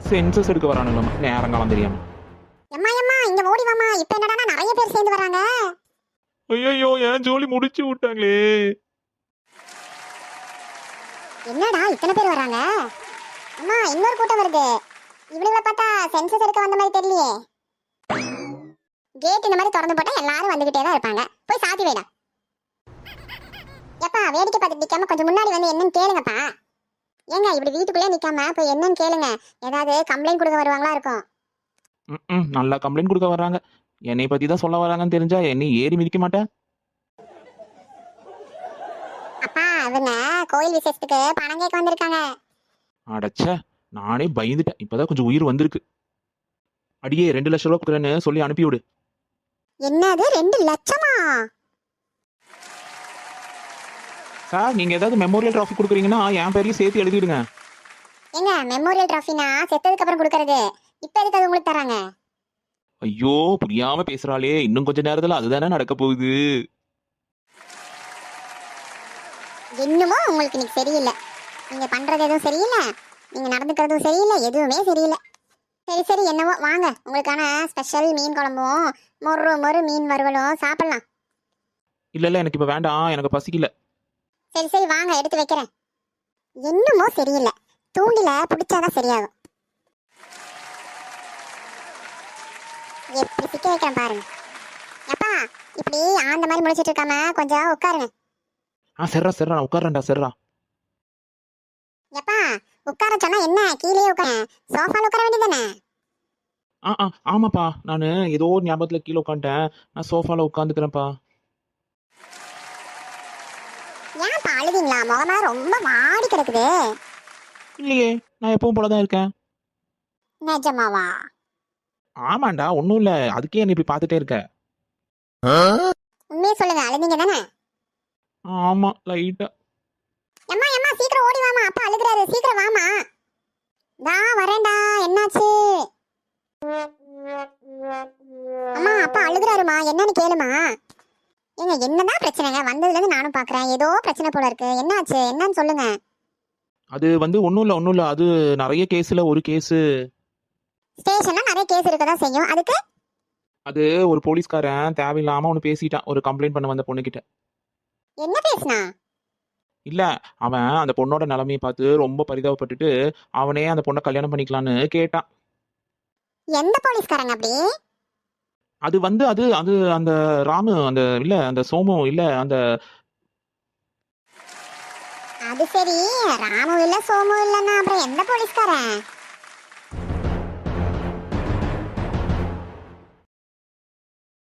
Census எடுக்க வரானுங்களாமா நேரங்காலம் தெரியாம. எம்மா எம்மா இங்க ஓடி வாமா. இப்ப என்னடா நிறைய பேர் சேர்ந்து வராங்க. ஐயோ என் ஜோலி முடிச்சு விட்டாங்களே. என்னடா இத்தனை பேர் வராங்க? அம்மா இன்னொரு கூட்டம் வருது. இவனுங்களை பார்த்தா சென்சஸ் எடுக்க வந்த மாதிரி தெரியலையே. கேட் இந்த மாதிரி திறந்து போட்டா எல்லாரும் வந்துகிட்டே தான் இருப்பாங்க. போய் சாத்தி வைடா. எப்பா வேடிக்கை பார்த்துட்டு நிக்காம கொஞ்சம் முன்னாடி வந்து என்னன்னு கேளுங்கப்பா. ஏங்க இப்படி வீட்டுக்குள்ளே நிக்காம போய் என்னன்னு கேளுங்க. ஏதாவது கம்ப்ளைண்ட் கொடுக்க வருவாங்களா இருக்கும். நல்லா கம்ப்ளைண்ட் கொடுக்க வர்றாங்க. என்னை பத்தி தான் சொல்ல வராங்கன்னு தெரிஞ்சா என்னை ஏறி மிதிக்க மாட்டேன். அப்பா இவங்க கோயில் விசேஷத்துக்கு பணம் கேட்க வந்திருக்காங்க. அடச்ச நானே பயந்துட்டேன். இப்பதான் கொஞ்சம் உயிர் வந்திருக்கு. அடியே 2 லட்சம் ரூபா கொடுக்குறேன்னு சொல்லி அனுப்பிவிடு. என்னது 2 லட்சமா? சார் நீங்க ஏதாவது மெமோரியல் டிராஃபி கொடுக்குறீங்கன்னா என் பேரையும் சேர்த்து எழுதிடுங்க. ஏங்க மெமோரியல் டிராஃபினா செத்ததுக்கு அப்புறம் கொடுக்கறது. இப்ப எதுக்கு அது உங்களுக்கு தராங்க? ஐயோ புரியாம பேசுறாளே. இன்னும் கொஞ்ச நேரத்துல அதுதானே நடக்க போகுது. என்னமோ உங்களுக்கு இன்னைக்கு சரியில்லை. நீங்க பண்றது எதுவும் சரியில்லை, நீங்க நடந்துக்கிறதும் சரியில்லை, எதுவுமே சரியில்லை. சரி சரி என்னவோ வாங்க, உங்களுக்கான ஸ்பெஷல் மீன் குழம்பும் மொறு மீன் வறுவலும் சாப்பிடலாம். இல்ல எனக்கு இப்ப வேண்டாம், எனக்கு பசிக்கல. சரி சரி வாங்க எடுத்து வைக்கிறேன். என்னமோ சரியில்லை, தூண்டில பிடிச்சாதான் சரியாகும். எப்படி சிக்க வைக்கிறேன் பாருங்க. அப்பா இப்படி ஆந்த மாதிரி முடிச்சிட்டு இருக்காம கொஞ்சம் உட்காருங்க. சர்ரா நான் உட்கார்றேன்டா சர்ரா. எப்பா உட்கார சொன்னா என்ன, கீழே உட்கார, சோஃபால உட்கார வேண்டியதானே? ஆமாப்பா நானு ஏதோ ஒரு ஞாபகத்துல கீழே உட்காந்துட்டேன். நான் சோஃபால உட்காந்துக்கிறேன்ப்பா. ஏன்ப்பா அழுதீங்களா? முகமா ரொம்ப வாடி கிடக்குது. இல்லையே நான் எப்பவும் போலதான் இருக்கேன். நிஜமாவா? ஆமாண்டா ஒன்னும் இல்ல, அதுக்கே என்ன இப்படி பாத்துட்டே இருக்க. உண்மையை சொல்லுங்க, அழுதீங்க தானே? ஆமா லைட்டா. அம்மா அம்மா சீக்கிரம் ஓடி வாமா, அப்பா அழுகுறாரு, சீக்கிரம் வாமா. டா வரேன்டா. என்னாச்சு? அம்மா அப்பா அழுகுறாருமா, என்னன்னு கேளுமா. ஏங்க என்னதான் பிரச்சனைங்க? வந்ததுல இருந்து நானும் பாக்குறேன், ஏதோ பிரச்சனை போல இருக்கு. என்னாச்சு, என்னன்னு சொல்லுங்க. அது வந்து ஒன்னும் இல்ல அது நிறைய கேஸ்ல ஒரு கேஸ். ஸ்டேஷன்ல நிறைய கேஸ் இருக்கதான் செய்யும். அதுக்கு அது ஒரு போலீஸ்காரன் தேவையில்லாம ஒன்னு பேசிட்டான் ஒரு கம்ப்ளைண்ட் பண்ண வந்த பொண்ணுகிட்ட. என்ன பேசுனா? இல்ல அவன் அந்த பொண்ணோட நிலைமையை பார்த்து ரொம்ப பரிதாபப்பட்டுட்டு அவனே அந்த பொண்ணை கல்யாணம் பண்ணிக்கலான்னு கேட்டான். எந்த போலீஸ்காரங்க அப்படி? அது வந்து அது அது அந்த ராமு, அந்த இல்ல அந்த சோமு இல்ல அந்த. அது சரி, ராமு இல்ல சோமு இல்லன்னா அப்புறம் எந்த போலீஸ்காரன்?